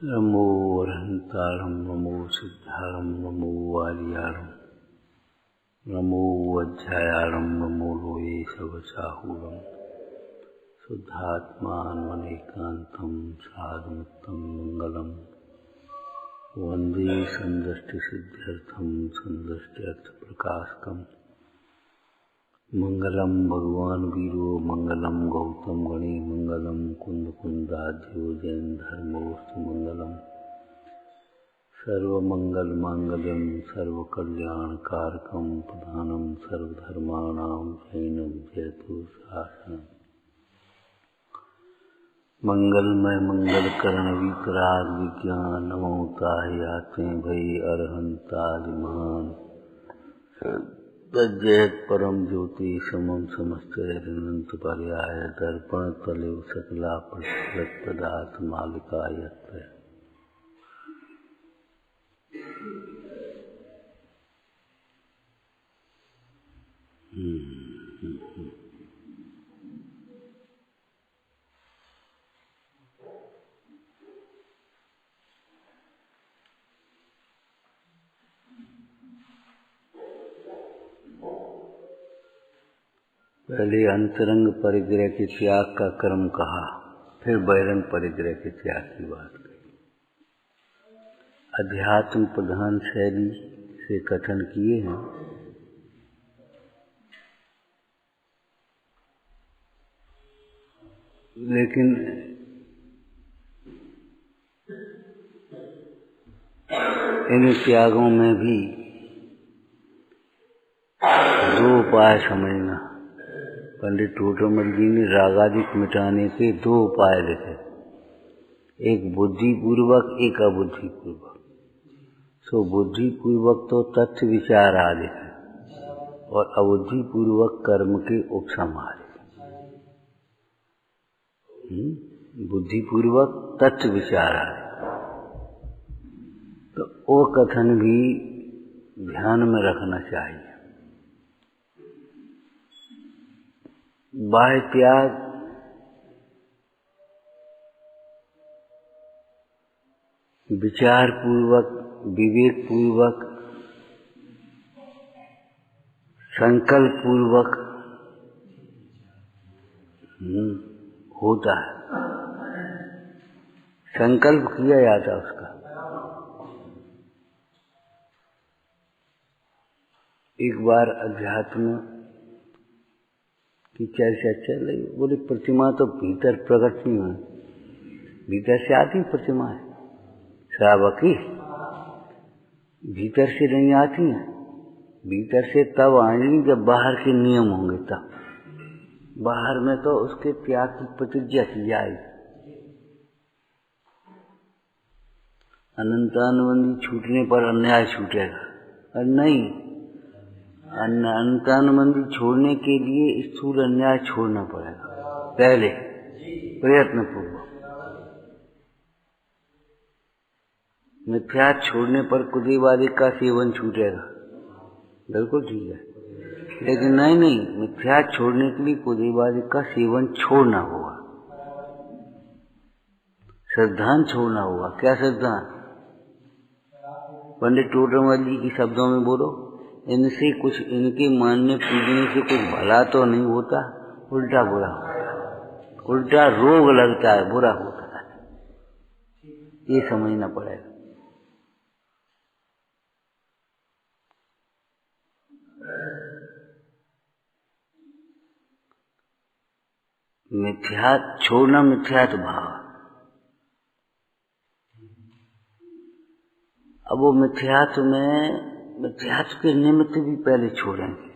नमो अरहंतारं नमो सिद्धारं नमो वारियारं नमो वज्रायारं नमो लोये सवसाहूरं शुद्धात्मानमनेकान्तं साधुमुक्तं मङ्गलम् वन्दे सन्दष्टिसिद्ध्यर्थं सन्दष्ट्यर्थप्रकाशकम् मंगलम भगवान वीरो मंगलम गौतम गणे मंगलम कुंद कुंदाध्यो जैन धर्मोस्तु मंगलम सर्वमंगल मांगल्यम सर्वकल्याण कारकम प्रधानम सर्वधर्माणां जैनम जयतु शासनम मंगलमय मंगल करण विकराग विज्ञान नमोता याते भई अरहंतादि महान तज्जयत परम ज्योति समम समस्त अनंत पर्याय दर्पण तले सकला प्रचलित पदार्थ मालिका यत्र पहले अंतरंग परिग्रह के त्याग का क्रम कहा, फिर बहिरंग परिग्रह के त्याग की बात कही। अध्यात्म प्रधान शैली से कथन किए हैं, लेकिन इन त्यागों में भी दो उपाय समझना। पंडित टोटोमल जी ने रागादिक मिटाने के दो उपाय लिखे, एक बुद्धिपूर्वक एक अबुद्धिपूर्वक। सो बुद्धिपूर्वक तो तथ्य विचार आदि है और अबुद्धिपूर्वक कर्म के उपशम आदि। बुद्धिपूर्वक तथ्य विचार आदि, तो वो कथन भी ध्यान में रखना चाहिए। बाह्य त्याग विचार पूर्वक विवेक पूर्वक संकल्प पूर्वक होता है। संकल्प किया जाता उसका। एक बार अध्यात्म की चर्चा चल रही, बोले प्रतिमा तो भीतर प्रकट नहीं हुई, भीतर से आती प्रतिमा है श्रावकी, भीतर से नहीं आती है। भीतर से तब आएंगी जब बाहर के नियम होंगे, तब बाहर में तो उसके त्याग की प्रतिज्ञा की जाएगी। अनंतानुबंधी छूटने पर अन्याय छूटेगा, और नहीं, अनंतानुबंधी छोड़ने के लिए स्थूल अन्याय छोड़ना पड़ेगा पहले प्रयत्न पूर्वक। मिथ्या छोड़ने पर कुदेवादी का सेवन छूटेगा, बिल्कुल ठीक है, लेकिन नहीं, मिथ्या छोड़ने के लिए कुदेवादी का सेवन छोड़ना होगा, सिद्धांत छोड़ना होगा। क्या सिद्धांत? पंडित टोटोमल जी के शब्दों में बोलो, इनसे कुछ, इनके मानने पूजने से कुछ भला तो नहीं होता, उल्टा बुरा होता है, उल्टा रोग लगता है, बुरा होता है। ये समझना पड़ेगा। मिथ्या छोड़ना, मिथ्यात्व भाव। अब वो मिथ्यात्व में, मिथ्यात्व के निमित्त भी पहले छोड़ेंगे।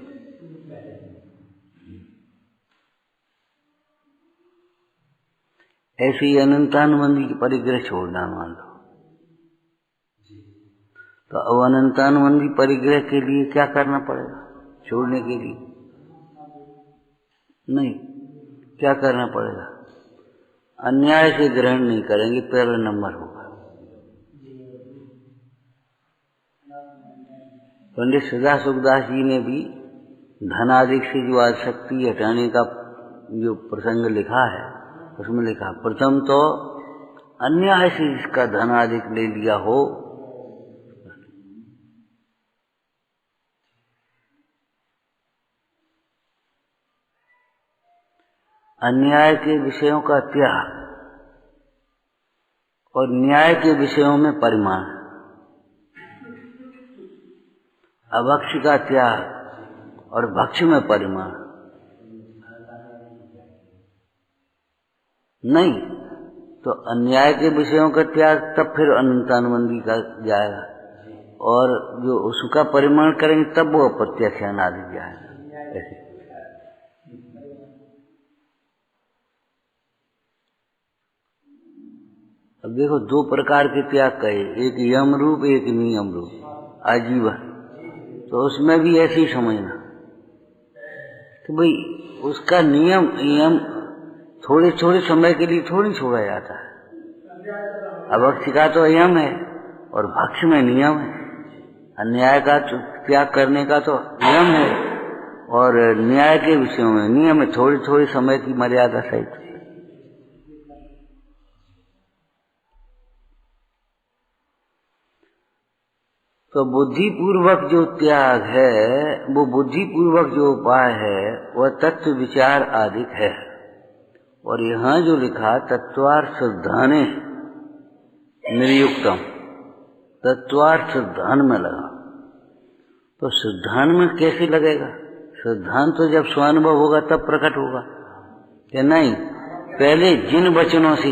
ऐसे ही अनंतानुबंधी की परिग्रह छोड़ना मान लो, तो अब अनंतानुबंधी परिग्रह के लिए क्या करना पड़ेगा? छोड़ने के लिए नहीं, क्या करना पड़ेगा? अन्याय से ग्रहण नहीं करेंगे, पहला नंबर होगा। पंडित सदा सुखदास जी ने भी धनादिक से जो आसक्ति हटाने का जो प्रसंग लिखा है, उसमें लिखा प्रथम तो अन्याय से इसका धन अधिक ले लिया हो, अन्याय के विषयों का त्याग और न्याय के विषयों में परिमाण, अभक्ष का त्याग और भक्ष में परिमाण नहीं, तो अन्याय के विषयों का त्याग तब फिर अनंतानुबंधी का जाएगा, और जो उसका परिमाण करेंगे तब वो अप्रत्यक्ष अनादि जाएगा। ऐसे अब देखो दो प्रकार के त्याग कहे, एक यम रूप एक नियम रूप आजीवन, तो उसमें भी ऐसे ही समझना कि भाई उसका नियम यम थोड़े थोड़े समय के लिए थोड़ी छोड़ा जाता है। अभक्ष का तो यम है और भक्ष में नियम है, अन्याय का त्याग करने का तो यम है और न्याय के विषयों में नियम है, थोड़ी थोड़ी समय की मर्यादा सहित। तो बुद्धिपूर्वक जो त्याग है, वो बुद्धिपूर्वक जो उपाय है वह तत्व विचार आदिक है। और यहाँ जो लिखा तत्वार्थ सिद्धाने निर्युक्तम, तत्वार्थ सिद्धान में लगा, तो सिद्धान में कैसे लगेगा? सिद्धांत तो जब स्वानुभव होगा तब प्रकट होगा कि नहीं, पहले जिन वचनों से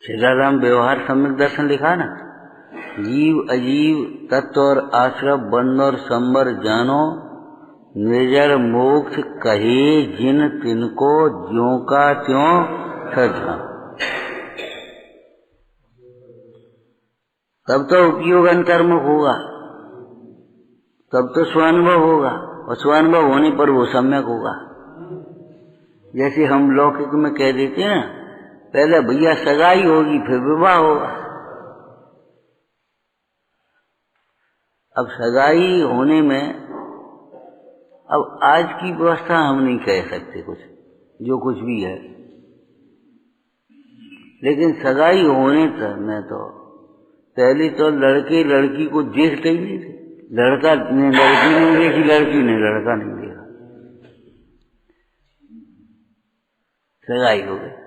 श्रीराम व्यवहार सम्यक दर्शन लिखा ना, जीव अजीव तत्व और आश्रव बंध और संबर जानो, निर्जर मोक्ष कहे जिन तिनको ज्यों का त्यों सजा। तब तो उपयोग अंतर्मुख होगा, तब तो स्वानुभव होगा, और स्वानुभव होने पर वो सम्यक होगा। जैसे हम लौकिक में कह देते हैं ना, पहले भैया सगाई होगी फिर विवाह होगा। अब सगाई होने में, अब आज की व्यवस्था हम नहीं कह सकते कुछ, जो कुछ भी है, लेकिन सगाई होने तक में तो पहले तो लड़के लड़की को देखते ही नहीं थे, लड़का ने लड़की नहीं देखी, लड़की ने लड़का नहीं देखा, सगाई हो गई।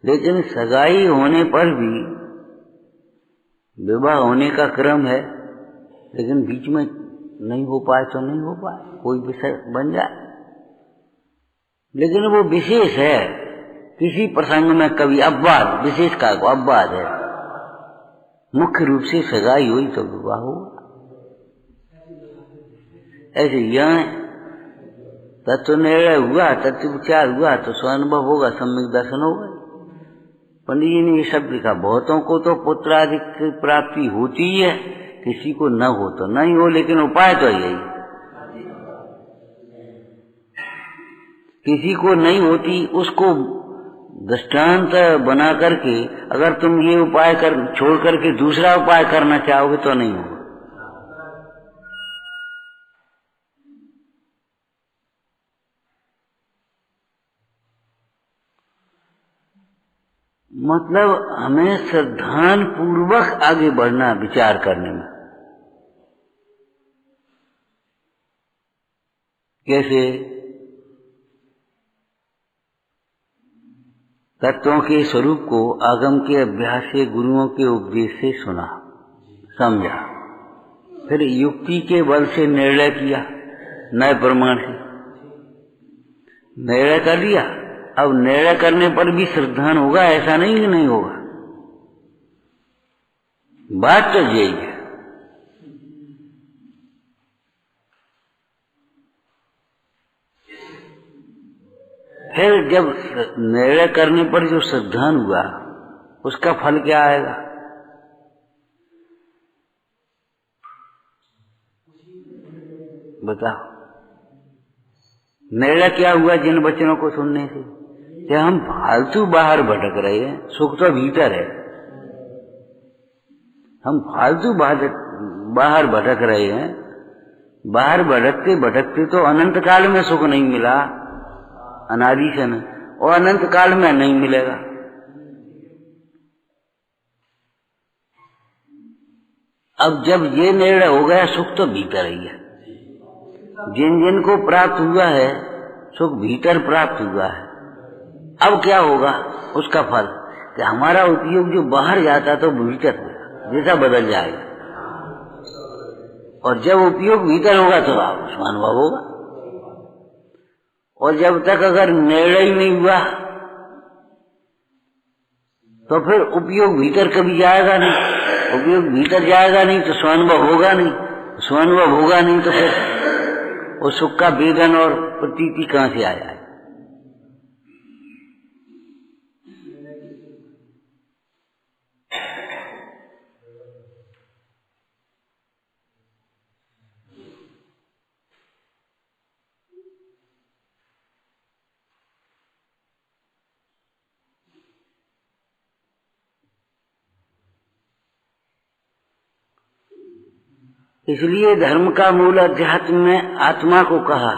लेकिन सगाई होने पर भी विवाह होने का क्रम है, लेकिन बीच में नहीं हो पाए तो नहीं हो पाए, कोई विषय बन जाए, लेकिन वो विशेष है। किसी प्रसंग में कभी अपवाद, विशेष का अपवाद है, मुख्य रूप से सगाई हुई तो विवाह हुआ। ऐसे यहाँ तत्व निर्णय हुआ, तत्व विचार हुआ तो स्वानुभव होगा, सम्यक दर्शन होगा। पंडित जी ने ये सब लिखा, बहुतों को तो पुत्रादि की प्राप्ति होती है, किसी को न हो तो नहीं हो, लेकिन उपाय तो यही, किसी को नहीं होती उसको दृष्टांत बना करके अगर तुम ये उपाय छोड़ करके दूसरा उपाय करना चाहोगे तो नहीं होगा। मतलब हमें श्रद्धान पूर्वक आगे बढ़ना विचार करने में। कैसे? तत्वों के स्वरूप को आगम के अभ्यास से, गुरुओं के उपदेश से सुना, समझा, फिर युक्ति के बल से निर्णय किया, नए प्रमाण से निर्णय कर लिया। अब निर्णय करने पर भी श्रद्धान होगा, ऐसा नहीं कि नहीं होगा, बात तो यही है। फिर जब निर्णय करने पर जो श्रद्धान हुआ उसका फल क्या आएगा? बताओ। निर्णय क्या हुआ जिन वचनों को सुनने से? क्या हम फालतू बाहर भटक रहे हैं? सुख तो भीतर है। हम फालतू बाहर भटक रहे हैं। बाहर भटकते भटकते तो अनंत काल में सुख नहीं मिला, अनादि से नहीं, और अनंत काल में नहीं मिलेगा। अब जब ये निर्णय हो गया, सुख तो भीतर ही है। जिन जिन को प्राप्त हुआ है सुख भीतर प्राप्त हुआ है। अब क्या होगा उसका फल कि हमारा उपयोग जो बाहर जाता तो भीतर जैसा बदल जाएगा, और जब उपयोग भीतर होगा तो उसका अनुभव होगा। और जब तक अगर निर्णय ही नहीं हुआ तो फिर उपयोग भीतर कभी जाएगा नहीं। उपयोग भीतर जाएगा नहीं तो स्वानुभव होगा नहीं, स्वानुभव होगा नहीं तो फिर वो सुख का वेदन और प्रतीति कहां से आया है। इसलिए धर्म का मूल अध्यात्म में आत्मा को कहा,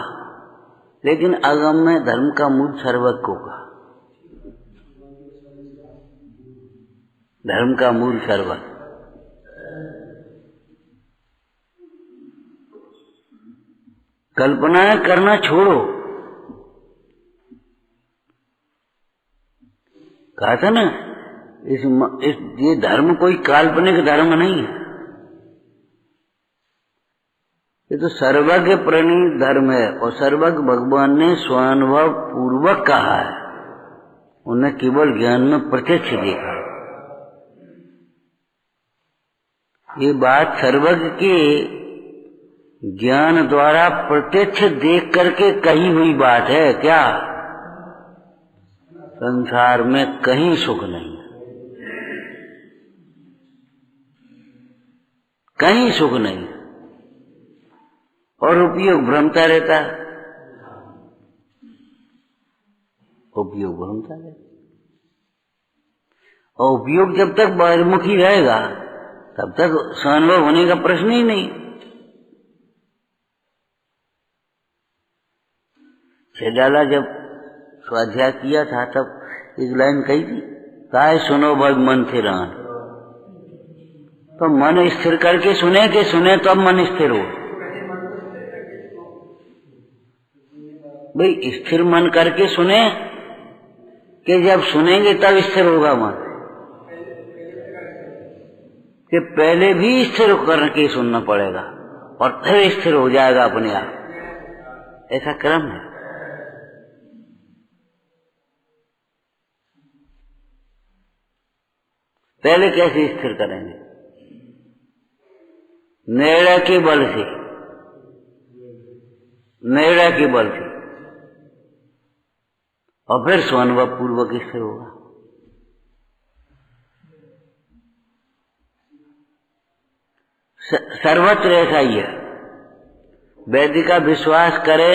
लेकिन आगम में धर्म का मूल सर्वज्ञ को कहा। धर्म का मूल सर्वज्ञ। कल्पनाएं करना छोड़ो। कहा था ना, ये धर्म कोई काल्पनिक धर्म नहीं है, ये तो सर्वज्ञ प्रणीत धर्म है। और सर्वज्ञ भगवान ने स्वानुभव पूर्वक कहा है, उन्हें केवल ज्ञान में प्रत्यक्ष देखा। ये बात सर्वज्ञ के ज्ञान द्वारा प्रत्यक्ष देख करके कही हुई बात है। क्या संसार में कहीं सुख नहीं, कहीं सुख नहीं, और उपयोग भ्रमता रहता है। उपयोग भ्रमता रहता, और उपयोग जब तक बहिर्मुखी रहेगा तब तक स्वानुभव होने का प्रश्न ही नहीं। शेडाला जब स्वाध्याय किया था तब एक लाइन कही थी, काय सुनो भग मन थिरान। तो मन स्थिर करके सुने के सुने तो अब मन स्थिर हो। भाई स्थिर मन करके सुने कि जब सुनेंगे तब स्थिर होगा मन, कि पहले भी स्थिर करके सुनना पड़ेगा और फिर स्थिर हो जाएगा अपने आप। ऐसा क्रम है। पहले कैसे स्थिर करेंगे? निर्णय के बल से, निर्णय के बल से, और फिर स्वानुभव पूर्वक स्थिर होगा। सर्वत्र ऐसा ही है। वैदिक का विश्वास करे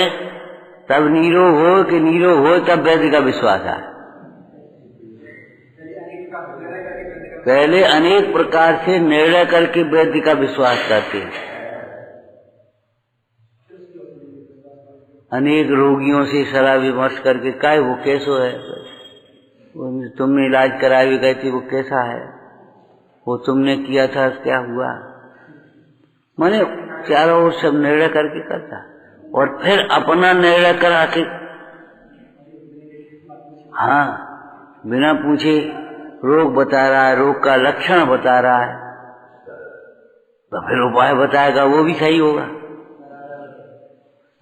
तब नीरो हो, कि नीरो हो तब वैदिक का विश्वास आए। पहले अनेक प्रकार से निर्णय करके वैदिक का विश्वास करते हैं। अनेक रोगियों से सलाह विमर्श करके काय वो कैसो है, तुमने इलाज कराया भी कहती वो कैसा है, वो तुमने किया था क्या हुआ। माने चारों ओर सब निर्णय करके करता, और फिर अपना निर्णय करा के, हाँ, बिना पूछे रोग बता रहा है, रोग का लक्षण बता रहा है, तो फिर उपाय बताएगा वो भी सही होगा।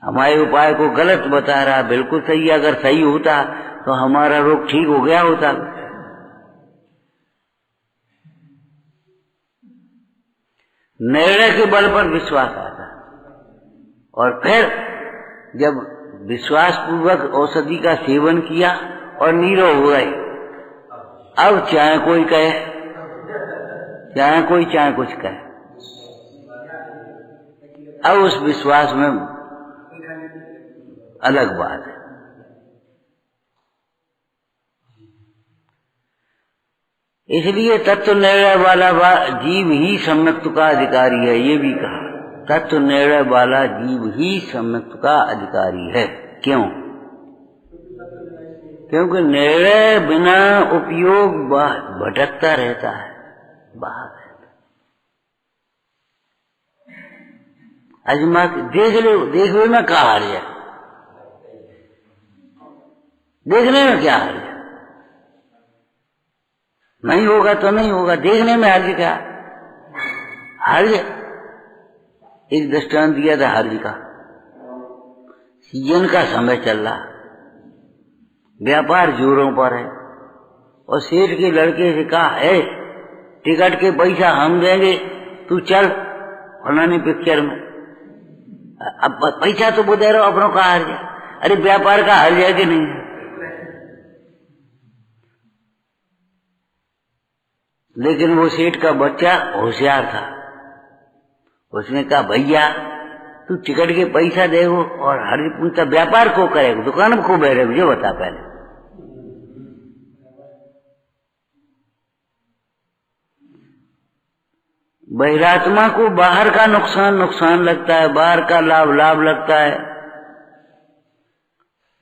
हमारे उपाय को गलत बता रहा, बिल्कुल सही। अगर सही होता तो हमारा रोग ठीक हो गया होता। निर्णय के बल पर विश्वास आता, और फिर जब विश्वास पूर्वक औषधि का सेवन किया और नीरो हो गए, अब चाहे कोई कहे, चाहे कोई चाहे कुछ कहे, अब उस विश्वास में अलग बात है। इसलिए तत्व निर्णय वाला जीव ही सम्यक्त्व का अधिकारी है। ये भी कहा तत्व निर्णय वाला जीव ही सम्यक्त्व का अधिकारी है। क्यों? क्योंकि निर्णय बिना उपयोग भटकता रहता है, बाहर रहता। अजमा देख लो में क्या हार है, देखने में क्या हार है? नहीं होगा तो नहीं होगा, देखने में हार क्या हार। एक दृष्टांत दिया था हार का। सीजन का समय चल रहा, व्यापार जोरों पर है और सेठ के लड़के से कहा है टिकट के पैसा हम देंगे, तू चल फलानी पिक्चर में। अब पैसा तो वो दे रहा अपनों का हार जाए। अरे व्यापार का हार जाए कि नहीं? लेकिन वो सेठ का बच्चा होशियार था, उसने कहा भैया तू टिकट के पैसा देगो और हर पूछता व्यापार को करेगा, दुकान में को बैठे, मुझे बता पहले। बहिरात्मा को बाहर का नुकसान नुकसान लगता है, बाहर का लाभ लाभ लगता है,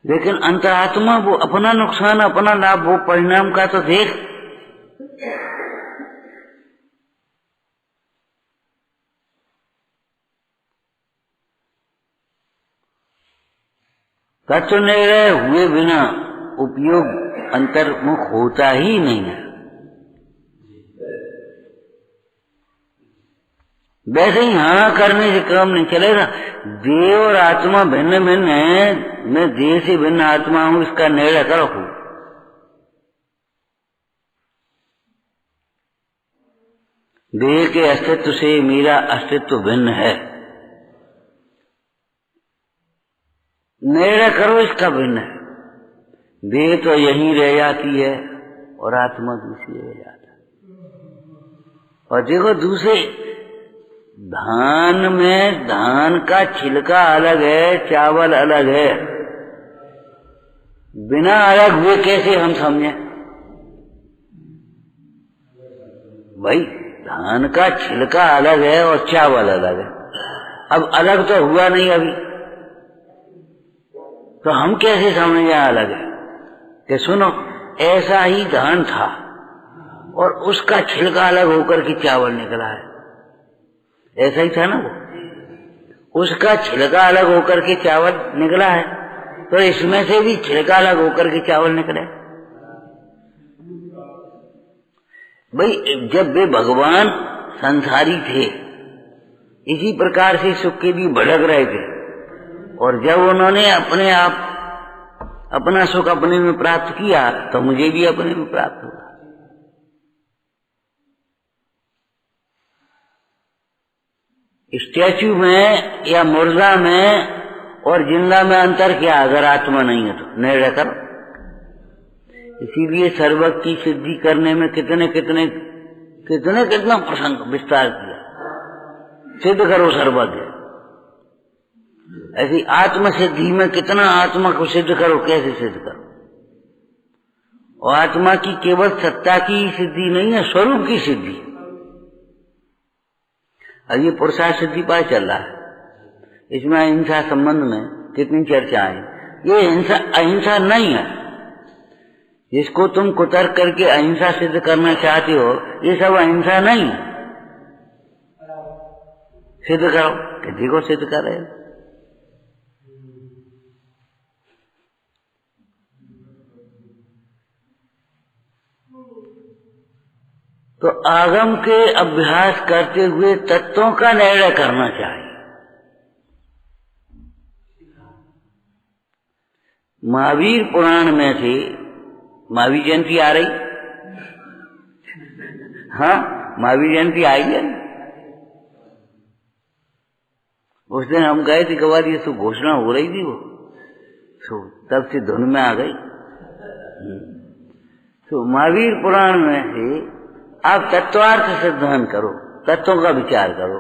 लेकिन अंतरात्मा वो अपना नुकसान अपना लाभ वो परिणाम का तो देख। तत्व निर्णय हुए बिना उपयोग अंतर्मुख होता ही नहीं है। वैसे ही हाँ करने से काम नहीं चलेगा। देह और आत्मा भिन्न भिन्न है, मैं देह से भिन्न आत्मा हूं, इसका निर्णय करो। देह के अस्तित्व से मेरा अस्तित्व भिन्न है, निर्णय करो इसका भिन्न है। देह तो यहीं रह जाती है और आत्मा दूसरी रह जाता है। और देखो दूसरे धान में धान का छिलका अलग है, चावल अलग है, बिना अलग हुए कैसे हम समझें भाई? धान का छिलका अलग है और चावल अलग है। अब अलग तो हुआ नहीं अभी, तो हम कैसे समझें अलग है? कि सुनो ऐसा ही धान था और उसका छिलका अलग होकर के चावल निकला है, ऐसा ही था ना वो, उसका छिलका अलग होकर के चावल निकला है, तो इसमें से भी छिलका अलग होकर के चावल निकले। भाई जब वे भगवान संसारी थे इसी प्रकार से सुख के लिए भटक रहे थे, और जब उन्होंने अपने आप अपना सुख अपने में प्राप्त किया तो मुझे भी अपने में प्राप्त हुआ। स्टैच्यू में या मुर्दा में और जिंदा में अंतर क्या? अगर आत्मा नहीं है तो निर्णय करो। इसीलिए सर्वज्ञ की सिद्धि करने में कितने प्रसंग विस्तार किया, सिद्ध करो सर्वज्ञ। ऐसी आत्म सिद्धि में कितना आत्मा को सिद्ध करो, कैसे सिद्ध करो। और आत्मा की केवल सत्ता की सिद्धि नहीं है, स्वरूप की सिद्धि। अब ये पुरुषार्थ सिद्धि पाए चल रहा है, इसमें अहिंसा संबंध में कितनी चर्चा है। ये अहिंसा नहीं है। जिसको तुम कुतर्क करके अहिंसा सिद्ध करना चाहते हो, ये सब अहिंसा नहीं है। सिद्ध करो, किसी को सिद्ध कर रहे हो। तो आगम के अभ्यास करते हुए तत्वों का निर्णय करना चाहिए। महावीर पुराण में से महावीर जयंती आ रही, हाँ महावीर जयंती आई है। उस दिन हम गए थे कबार, ये तो घोषणा हो रही थी, वो तो तब से धुन में आ गई। तो महावीर पुराण में से आप तत्वार्थ सिद्धांत करो, तत्वों का विचार करो।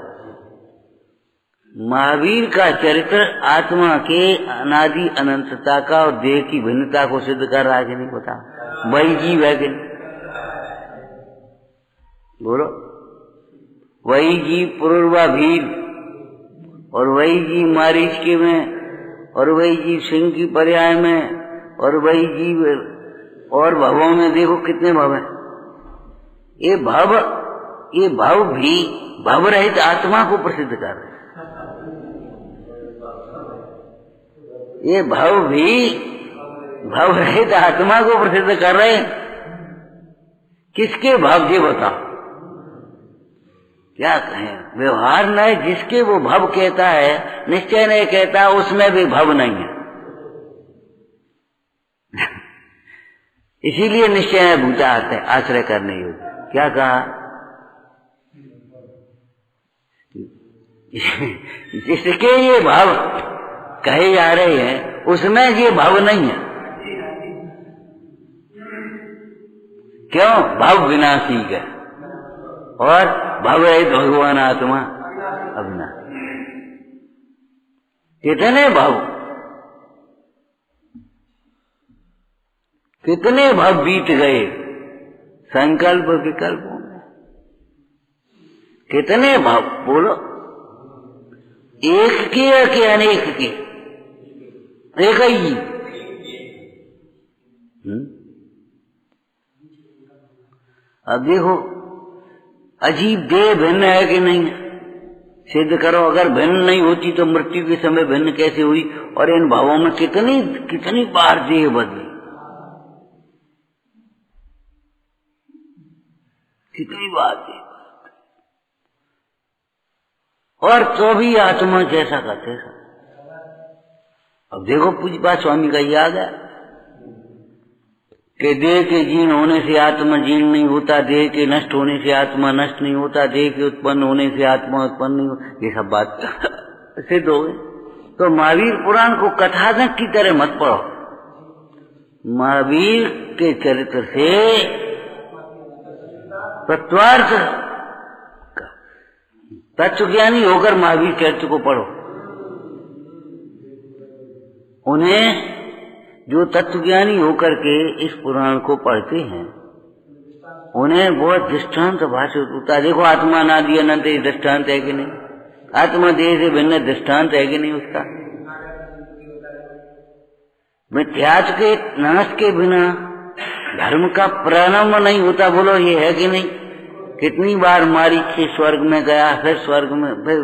महावीर का चरित्र आत्मा के अनादि अनंतता का और देह की भिन्नता को सिद्ध कर रहा है कि नहीं? बता, वही जीव है कि नहीं? बोलो, वही जीव पूर्वा भील, और वही जीव मारीच में, और वही जीव सिंह की पर्याय में, और वही जीव और भवों में। देखो कितने भव हैं। ये भव भी भव रहित आत्मा को प्रसिद्ध कर रहे हैं। ये भव भी भव रहित आत्मा को प्रसिद्ध कर रहे हैं। किसके भव ये बताओ, क्या कहें। व्यवहार में जिसके वो भव कहता है, निश्चय नहीं कहता, उसमें भी भव नहीं है। इसीलिए निश्चय भूता आते हैं आश्रय करने योग्य। क्या कहा, जिसके ये भाव कहे जा रहे हैं उसमें ये भाव नहीं है। क्यों, भाव विनाशी है और भाव रहित भगवान आत्मा अविनाशी। कितने भाव, कितने भाव बीत गए संकल्प विकल्पों में। कितने भाव बोलो, एक के या के अनेक के, एक ही। अब देखो, अजीब देह भिन्न है कि नहीं, सिद्ध करो। अगर भिन्न नहीं होती तो मृत्यु के समय भिन्न कैसे हुई। और इन भावों में कितनी बार देह बदली, कितनी बार देह। और तो भी आत्मा जैसा का तैसा। अब देखो पूज्यपाद स्वामी का याद है कि देह के जीर्ण होने से आत्मा जीर्ण नहीं होता, देह के नष्ट होने से आत्मा नष्ट नहीं होता, देह के उत्पन्न होने से आत्मा उत्पन्न नहीं होता। ये सब बात सिद्ध हो गई। तो महावीर पुराण को कथानक की तरह मत पढ़ो। महावीर के चरित्र से तत्वार्थ तत्वज्ञानी होकर महावीर चरित्र को पढ़ो। उन्हें जो तत्वज्ञानी होकर के इस पुराण को पढ़ते हैं उन्हें बहुत दृष्टांत भाषित होता है। देखो, आत्मा नादि अनंत दृष्टांत है कि नहीं, आत्मा देह से भिन्न दृष्टांत है कि नहीं उसका। मिथ्यात्व के नाश के बिना धर्म का प्रारंभ नहीं होता। बोलो, ये है कि नहीं। कितनी बार मारीच से स्वर्ग में गया, फिर स्वर्ग में, फिर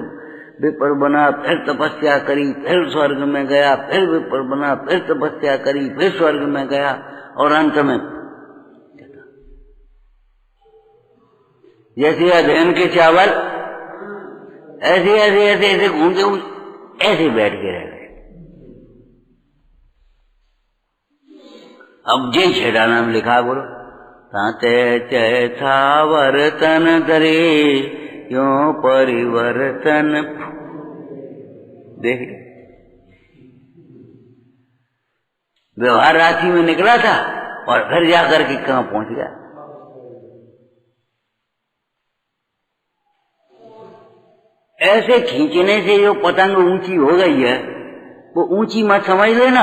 विप्र बना, फिर तपस्या करी, फिर स्वर्ग में गया, फिर विप्र बना, फिर तपस्या करी, फिर स्वर्ग में गया, और अंत में जैसे अध्ययन के चावल ऐसे ऐसे ऐसे ऐसे घूमते ऐसे बैठ के रह गए। अब जय छेड़ा नाम लिखा, बोलो, ताते चैथा वर्तन धरे क्यों परिवर्तन। देख, व्यवहार राशि में निकला था और फिर जाकर के कहां पहुंच गया। ऐसे खींचने से जो पतंग ऊंची हो गई है वो ऊंची मत समझ लेना।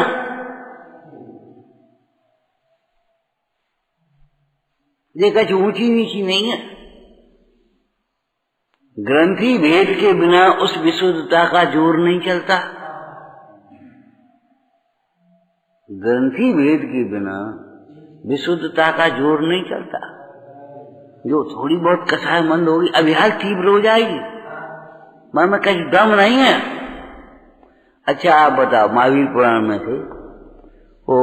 ये कुछ ऊंची नीची नहीं है। ग्रंथि भेद के बिना उस विशुद्धता का जोर नहीं चलता। ग्रंथि भेद के बिना विशुद्धता का जोर नहीं चलता। जो थोड़ी बहुत कसाय मंद होगी, अभिहाल तीव्र हो जाएगी, मन में कहीं दम नहीं है। अच्छा, आप बताओ, महावीर पुराण में थे वो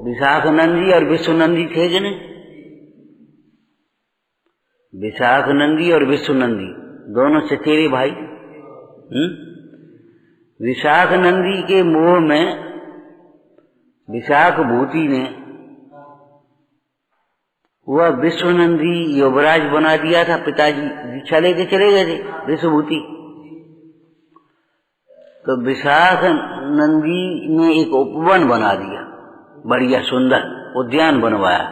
विशाखानंदी और विश्वनंदी थे कि नहीं? विशाखानंदी और विश्वनंदी दोनों चचेरे भाई। विशाखानंदी के मोह में विशाख भूति ने वह विश्वनंदी युवराज बना दिया था। पिताजी दीक्षा लेके चले गए थे विश्वभूति। तो विशाखानंदी ने एक उपवन बना दिया, बढ़िया सुंदर उद्यान बनवाया।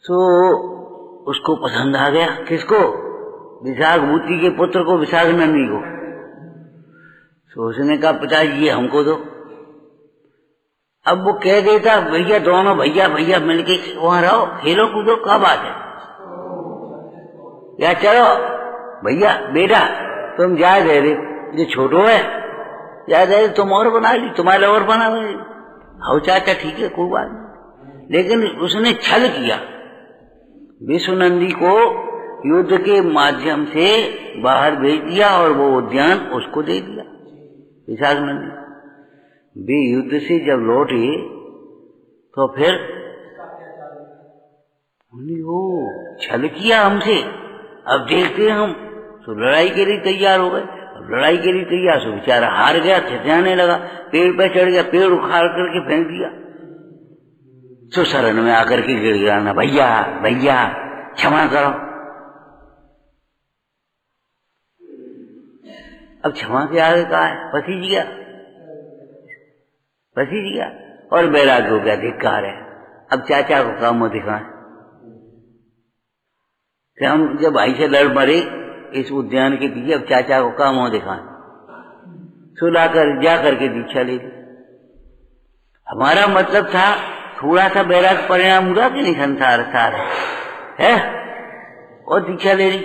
तो उसको पसंद आ गया। किसको? विशाख भूति के पुत्र को, विशाखानंदी को। तो उसने कहा, पिताजी ये हमको दो। अब वो कह देता, भैया दोनों भैया भैया मिलके वहां रहो, खेलो कूदो, क्या बात है। या चलो भैया बेटा तुम जा दे रहे, ये छोटो है या दे तुम और बना ली, तुम्हारे और बना ली, आओ चाचा ठीक है कोई बात नहीं। लेकिन उसने छल किया, विश्वनंदी को युद्ध के माध्यम से बाहर भेज दिया और वो उद्यान उसको दे दिया विशाख नंदी। वे युद्ध से जब लौटे तो फिर वो छल किया हमसे, अब देखते हैं हम तो लड़ाई के लिए तैयार हो गए। अब लड़ाई के लिए तैयार तो बेचारा हार गया, थिरथिराने लगा, पेड़ पे चढ़ गया, पेड़ उखाड़ करके फेंक दिया। तो शरण में आकर के गिड़गिड़ाना, भैया भैया क्षमा करो। अब क्षमा के आगे कहा है, पसीज गया, पसीज गया और बैराग हो गया, धिक्कार है। अब चाचा को काम दिखाएं कि हम जब भाई से लड़ मरे इस उद्यान के पीछे, अब चाचा को काम दिखाएं। सुला कर जा करके दीक्षा ले ली। हमारा मतलब था थोड़ा सा बैराग परिणाम हुआ कि नहीं, संसार सार है और दीक्षा ले ली।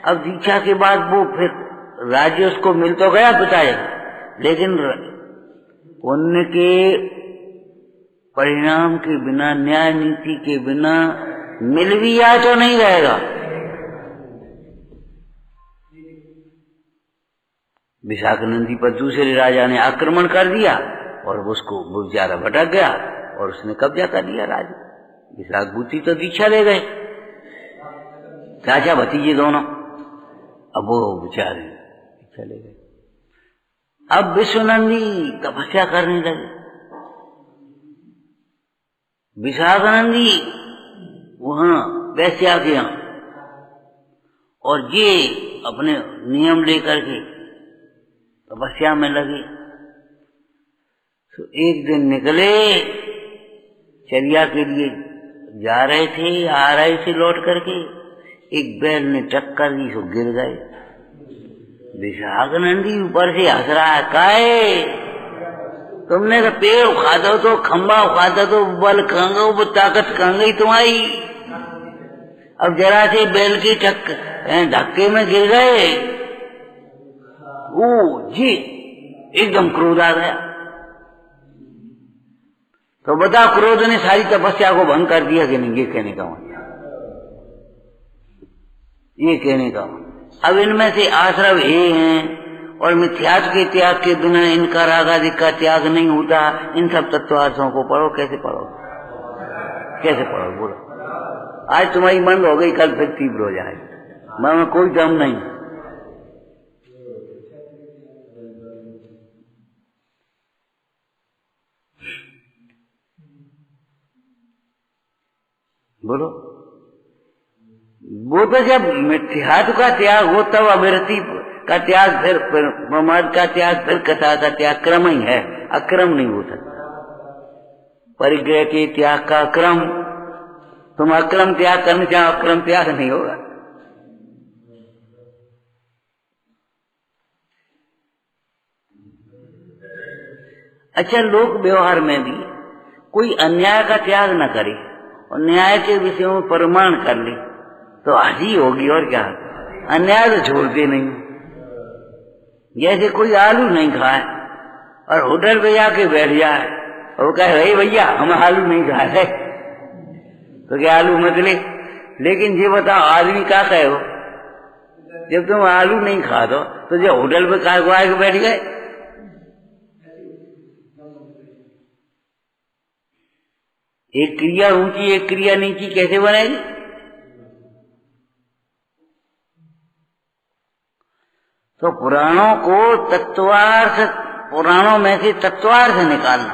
अब दीक्षा के बाद वो फिर राज्य उसको मिल तो गया पिताजी, लेकिन पुण्य के परिणाम के बिना, न्याय नीति के बिना मिल भी आए तो नहीं रहेगा। विशाख नंदी पर दूसरे राजा ने आक्रमण कर दिया और उसको बेचारा भटक गया और उसने कब्जा कर लिया राज्य। विशाख बुद्धि तो दीक्षा ले गए, चाचा भतीजे दोनों, अब वो बेचारे दीक्षा ले गए। अब विश्वनंदी तपस्या करने लगे। विशाख नंदी वहां वैश्या के यहां, और ये अपने नियम लेकर के तपस्या में लगे। तो एक दिन निकले, चर्या के लिए जा रहे थे, आ रहे थे लौट करके, एक बैल ने टक्कर दी तो गिर गए। विशाख नंदी ऊपर से हंस रहा है, काहे तुमने तो पेड़ उखा दो तो खंबा उखा दो तो बल कहाँ गई, वो ताकत कहाँ गई तुम्हारी। अब जरा से बैल की धक्के में गिर गए। ओ जी एकदम क्रोध आ गया। तो बता, क्रोध ने सारी तपस्या को भंग कर दिया कि नहीं? ये कहने का ये कहने का अब इनमें से आश्रव ये हैं और मिथ्यात्व के त्याग के बिना इनका राग आदि का त्याग नहीं होता। इन सब तत्वार्थों को पढ़ो, कैसे पढ़ो, कैसे पढ़ो बोलो। आज तुम्हारी मंद हो गई, कल फिर तीव्र हो जाएगी। मन में कोई दम नहीं। बोलो, वो तो जब मिथ्यात्व का त्याग हो तब अविरति का त्याग, फिर प्रमाद का त्याग, फिर कथा का त्याग, क्रम ही है, अक्रम नहीं हो सकता। परिग्रह के त्याग का क्रम, तुम अक्रम त्याग करने चाहो, अक्रम त्याग नहीं होगा। अच्छा, लोक व्यवहार में भी कोई अन्याय का त्याग न करे और न्याय के विषय में प्रमाण कर ले तो हंसी होगी और क्या। अन्याय तो छोड़ते नहीं। जैसे कोई आलू नहीं खाए और होटल पे जाके बैठ जाए और वो कहे भाई भैया हम आलू नहीं खाए, तो क्या आलू मत ले। लेकिन ये बताओ आदमी क्या कहे हो, जब तुम आलू नहीं खा दो तो जब होटल पे काय को आके बैठ गए। एक क्रिया ऊंची एक क्रिया नीची कैसे बनेगी? तो पुराणों को तत्वार्थ, पुराणों में से तत्वार्थ निकालना,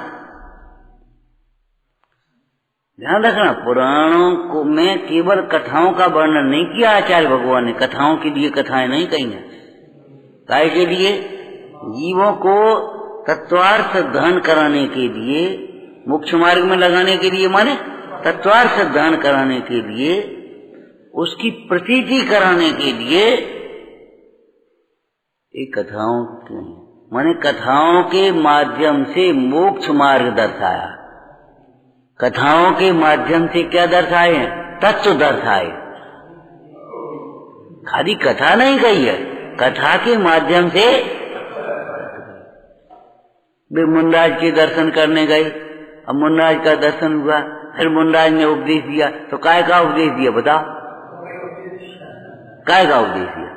ध्यान रखना। पुराणों को में केवल कथाओं का वर्णन नहीं किया आचार्य भगवान ने, कथाओं के लिए कथाएं नहीं कही हैं। काय के लिए? जीवों को तत्वार्थ दान कराने के लिए, मोक्ष मार्ग में लगाने के लिए, माने तत्वार्थ दान कराने के लिए, उसकी प्रतीति कराने के लिए एक कथाओं के, माने कथाओं के माध्यम से मोक्ष मार्ग दर्शाया। कथाओं के माध्यम से क्या दर्शाए हैं? तत्व दर्शाए। खाली कथा नहीं कही है, कथा के माध्यम से वे मुनराज के दर्शन करने गए। अब मुनराज का दर्शन हुआ, फिर मुनराज ने उपदेश दिया। तो काय का उपदेश दिया बताओ? काय का उपदेश दिया?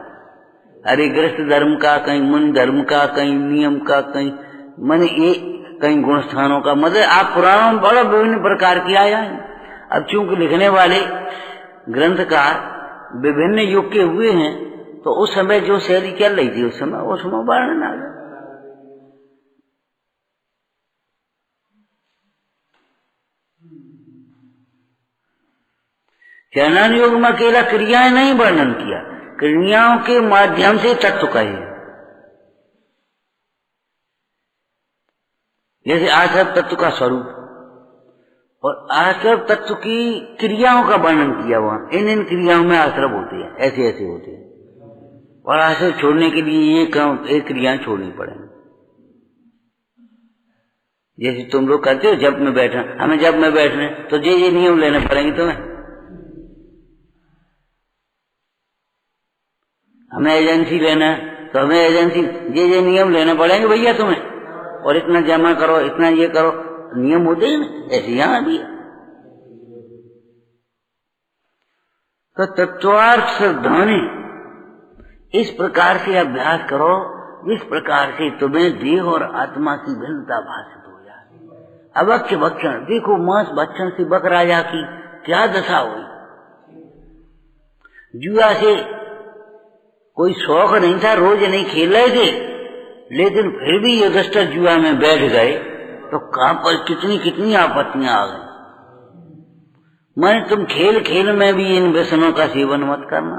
अरे गृहस्थ धर्म का, कहीं मुनि धर्म का, कहीं नियम का, कहीं माने ये कहीं गुण स्थानों का, मतलब आप पुराणों में बड़ा विभिन्न प्रकार की आया है। अब चूंकि लिखने वाले ग्रंथकार विभिन्न युग के हुए हैं, तो उस समय जो शैली चल रही थी उसमें वर्णन आ गया। चरणान योग में अकेला क्रियाएं नहीं वर्णन किया, क्रियाओं के माध्यम से तत्व कहे। जैसे आश्रव तत्व का स्वरूप और आश्रव तत्व की क्रियाओं का वर्णन किया। वहां इन क्रियाओं में आश्रव होते हैं, ऐसे ऐसे होते हैं, और आश्रव छोड़ने के लिए ये क्रियाएं छोड़नी पड़ेंगी। जैसे तुम लोग करते हो जब में बैठना, हमें जब में बैठने तो ये नियम लेने पड़ेंगे तुम्हें। हमें एजेंसी लेना है तो हमें एजेंसी ये नियम लेने पड़ेंगे भैया तुम्हें, और इतना जमा करो, इतना ये करो, नियम होते हैं ना, ऐसे यहां भी। तो तत्वार्थ श्रद्धाने इस प्रकार से अभ्यास करो जिस प्रकार से तुम्हें देह और आत्मा की भिन्नता भाषित हो जाए। अवक्ष भक्षण, देखो मांस भक्षण से बक राजा की क्या दशा हुई। जुआ से कोई शौक नहीं था, रोज नहीं खेल रहे थे, लेकिन फिर भी युधिष्ठिर जुआ में बैठ गए तो कहां पर कितनी कितनी आपत्तियां आ गई। मैं तुम खेल खेल में भी इन व्यसनों का सेवन मत करना।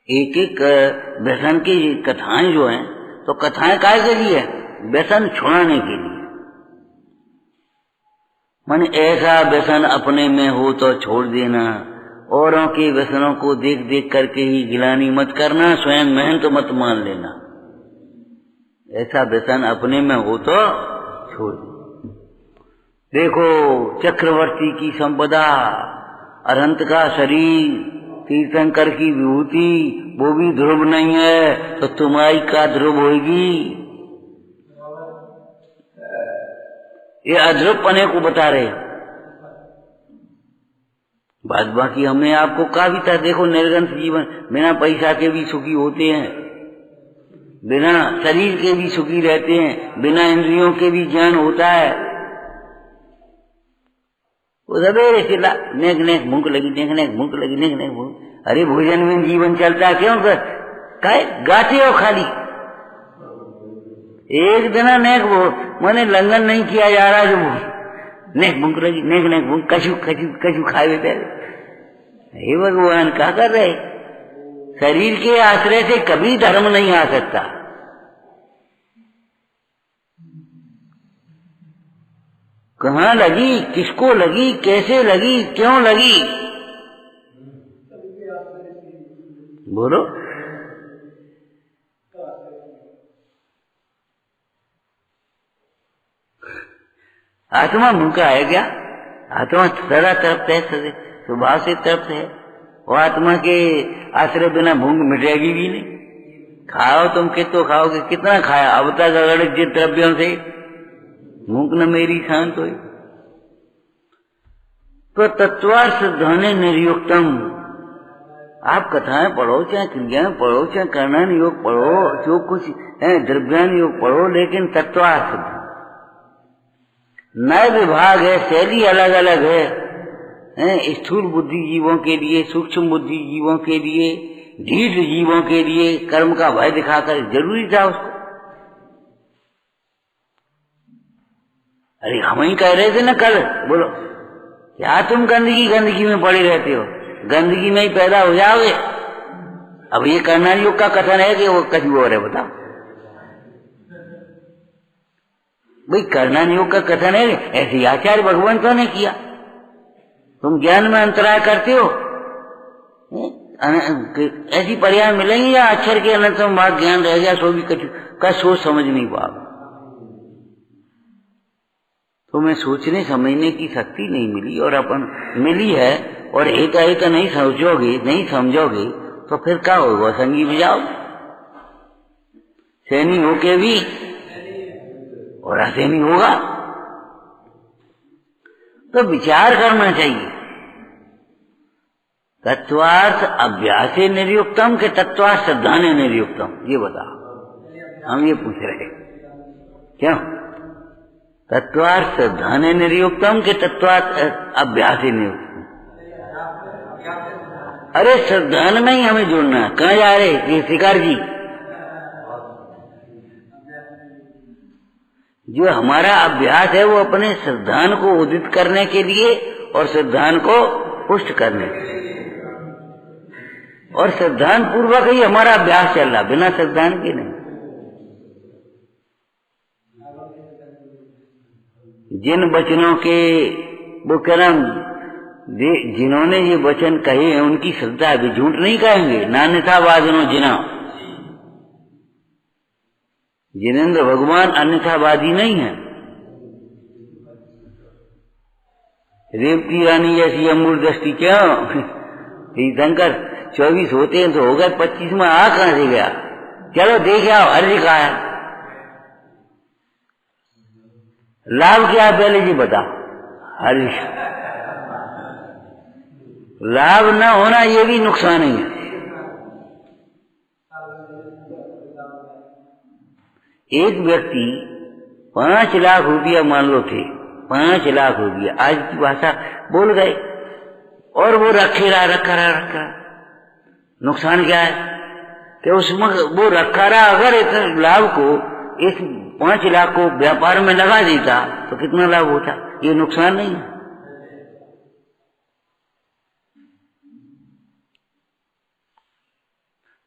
एक एक व्यसन की कथाएं जो हैं, तो कथाएं काय के लिए? व्यसन छुड़ाने के लिए। मन ऐसा व्यसन अपने में हो तो छोड़ देना, औरों के व्यसनों को देख देख करके ही गिलानी मत करना, स्वयं मेहनत तो मत मान लेना। ऐसा व्यसन अपने में हो तो छोड़ दे। देखो चक्रवर्ती की संपदा, अरंत का शरीर, तीर्थंकर की विभूति, वो भी ध्रुव नहीं है तो तुम्हारी का ध्रुव होगी। ये अध्रुव पने को बता रहे। बात बाकी हमने आपको कहा भी था, देखो निर्गंश जीवन, बिना पैसा के भी सुखी होते हैं, बिना शरीर के भी सुखी रहते हैं, बिना इंद्रियों के भी ज्ञान होता है। वो सवेरे चिल्ला नेक नेक भूख लगी, नेक नेक भूख लगी, नेक नेक भूख। अरे भोजन में जीवन चलता क्यों कर? गाते हो खाली। एक दिन नेक वो मैंने लंघन नहीं किया जा रहा, जो नेक भूख लगी, नेक नेक भूख, कछु कछु कछु खाए थे। हे भगवान क्या कर रहे? शरीर के आश्रय से कभी धर्म नहीं आ सकता। कहाँ लगी, किसको लगी, कैसे लगी, क्यों लगी? बोलो। आत्मा भूखा है क्या? आत्मा सदा तृप्त है, स्वभाव से तृप्त है। और आत्मा के आश्रय बिना भूख मिटेगी भी नहीं। खाओ तुम कितो खाओगे, कितना खाया अब तक अगणित जित द्रव्यों से, भूख न मेरी शांत हुई। तो तत्वार्थ धने निर्युक्तम, आप कथाएं पढ़ो, चाहे क्रियाएं पढ़ो, चाहे कर्णन योग पढ़ो, जो कुछ है द्रव्यान योग पढ़ो, लेकिन तत्वार्थ नए विभाग है, शैली अलग अलग है। स्थूल बुद्धि जीवों के लिए, सूक्ष्म बुद्धि जीवों के लिए, ढीठ जीवों के लिए कर्म का भय दिखाकर जरूरी था उसको। अरे हम ही कह रहे थे ना कल, बोलो क्या तुम गंदगी में पड़े रहते हो, गंदगी में ही पैदा हो जाओगे। अब ये कर्णन योग का कथन है कि वो कहीं और है? बताओ भाई, कर्णन योग का कथन है, ऐसे आचार्य भगवंतों ने किया। तुम ज्ञान में अंतराय करते हो, ऐसी पर्याय मिलेंगी या अक्षर के अनंतम भाग ज्ञान रह गया, सो भी का सोच समझ नहीं पाओ। तुम्हें सोचने समझने की शक्ति नहीं मिली और अपन मिली है और एकाएक नहीं सोचोगे, नहीं समझोगे तो फिर क्या होगा? संगी बजाओ, सैनी होके भी और असैनी होगा। तो विचार करना चाहिए। तत्वार्थ अभ्यासे निर्युक्तम के तत्वार्थ श्रद्धाने निर्युक्तम, ये बताओ। हम ये पूछ रहे क्यों? तत्वार्थ श्रद्धाने निर्युक्तम के तत्वार्थ अभ्यासे निर्युक्तम। अरे श्रद्धान में ही हमें जुड़ना है। कहाँ जा रहे ये शिकार जी? जो हमारा अभ्यास है वो अपने श्रद्धान को उदित करने के लिए और श्रद्धान को पुष्ट करने के लिए, और श्रद्धान पूर्वक ही हमारा अभ्यास चल रहा, बिना श्रद्धान के नहीं। जिन वचनों के वो करम जिन्होंने ये वचन कहे हैं उनकी श्रद्धा भी झूठ नहीं कहेंगे। नान्यथावादिनो जिना, जिनेन्द्र भगवान अन्यथावादी नहीं है। रेवती रानी जैसी अमूल दृष्टि क्यों? तीर्थंकर 24 होते हैं तो हो गए, 25 में आ कहां से गया? चलो देख आओ, हर्ष का है। लाभ क्या है पहले जी बताओ? हर्ष। लाभ न होना ये भी नुकसान ही है। एक व्यक्ति 5 लाख रुपया मान लो थे, 5 लाख रुपया आज की भाषा बोल गए और वो रखे रखा। नुकसान क्या है कि उसमें वो रखा रहा। अगर इस लाभ को, इस 5 लाख को व्यापार में लगा देता तो कितना लाभ होता? ये नुकसान नहीं है।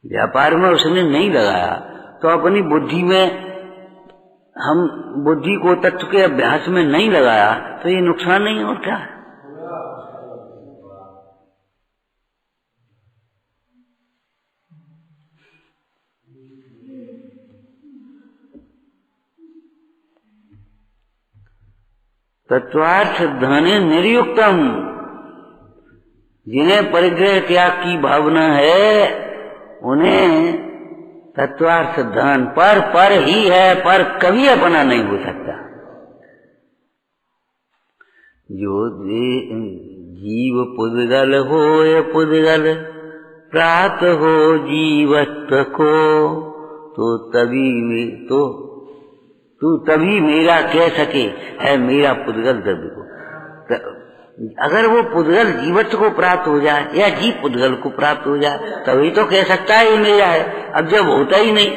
व्यापार में उसने नहीं लगाया तो अपनी बुद्धि में, हम बुद्धि को तत्व के अभ्यास में नहीं लगाया तो ये नुकसान नहीं और क्या है? तत्वार्थ धने निर्युक्तम, जिन्हें परिग्रह त्याग की भावना है उन्हें तत्वार्थ धन पर ही है, पर कभी अपना नहीं हो सकता। जो जीव पुद्गल हो या पुद्गल प्राप्त हो जीवत्व को, तो तू तभी मेरा कह सके है मेरा पुद्गल द्रव्य को। अगर वो पुद्गल जीवत्व को प्राप्त हो जाए या जीव पुद्गल को प्राप्त हो जाए तभी तो कह सकता है ये मेरा है। अब जब होता ही नहीं।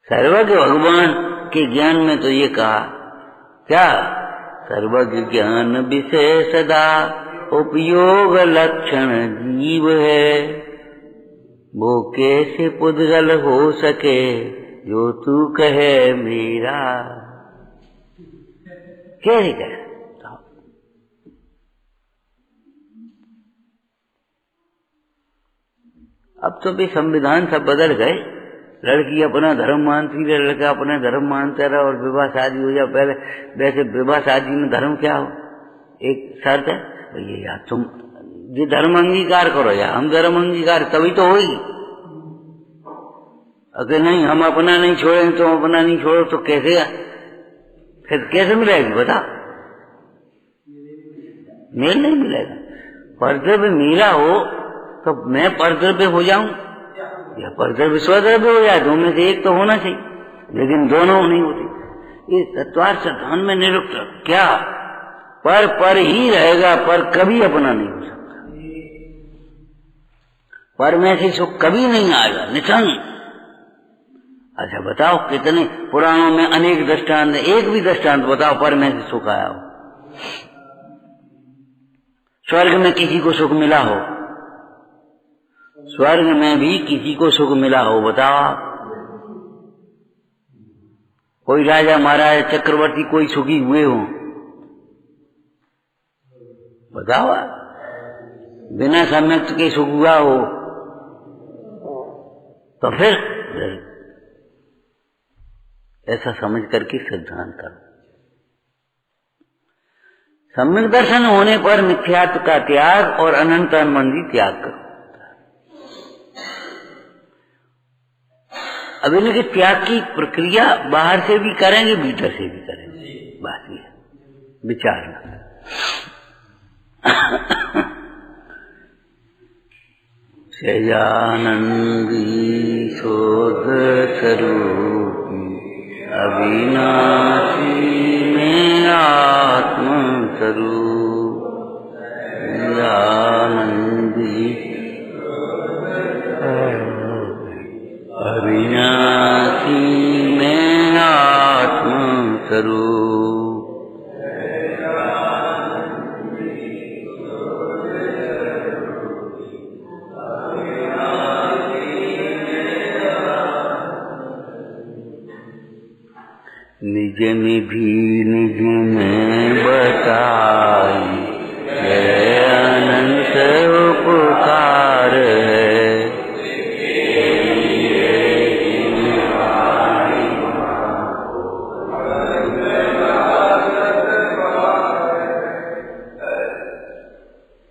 सर्वज्ञ भगवान के ज्ञान में तो ये कहा क्या? सर्वज्ञ ज्ञान विषय सदा उपयोग लक्षण जीव है, वो कैसे पुद्गल हो सके जो तू कहे मेरा। कैसे कहे? अब तो भी संविधान सब बदल गए। लड़की अपना धर्म मानती रहे, लड़का अपना धर्म मानता रहा और विवाह शादी हो जाए। पहले वैसे विवाह शादी में धर्म क्या हो? एक शर्त है ये यार तुम ये धर्म अंगीकार करो या हम धर्म अंगीकार, तभी तो होगी। अगर नहीं हम अपना नहीं छोड़ें तो अपना नहीं छोड़ो तो कैसे, फिर कैसे मिलेगी बता? मेल नहीं मिलेगा। कर्तव्य मेरा हो तो मैं परद्रव्य हो जाऊं या परद्रव्य स्वद्रव्य हो जाए, दो में से एक तो होना चाहिए, लेकिन दोनों नहीं होते। ये तत्वार्थ धन में निरुक्त क्या? पर ही रहेगा, पर कभी अपना नहीं हो सकता। पर में से सुख कभी नहीं आएगा, निसंग। अच्छा बताओ कितने पुराणों में अनेक दृष्टांत, एक भी दृष्टांत बताओ पर में से सुख आया हो। स्वर्ग में किसी को सुख मिला हो? स्वर्ग में भी किसी को सुख मिला हो बताओ? कोई राजा महाराज चक्रवर्ती कोई सुखी हुए हो बताओ? बिना सम्यक्त के सुख हुआ हो तो फिर ऐसा समझ करके सिद्धांत करो। सम्यक दर्शन होने पर मिथ्यात्व का त्याग और अनंत अनुबंधी त्याग करो। अब इनके त्याग की प्रक्रिया बाहर से भी करेंगे, भीतर से भी करेंगे। बात ये विचारना। सहजानंदी शोध स्वरूप अविनाशी में आत्म स्वरूप, आनंदी अविनाशी में आत्म स्वरूप। निज निधि निज में बताई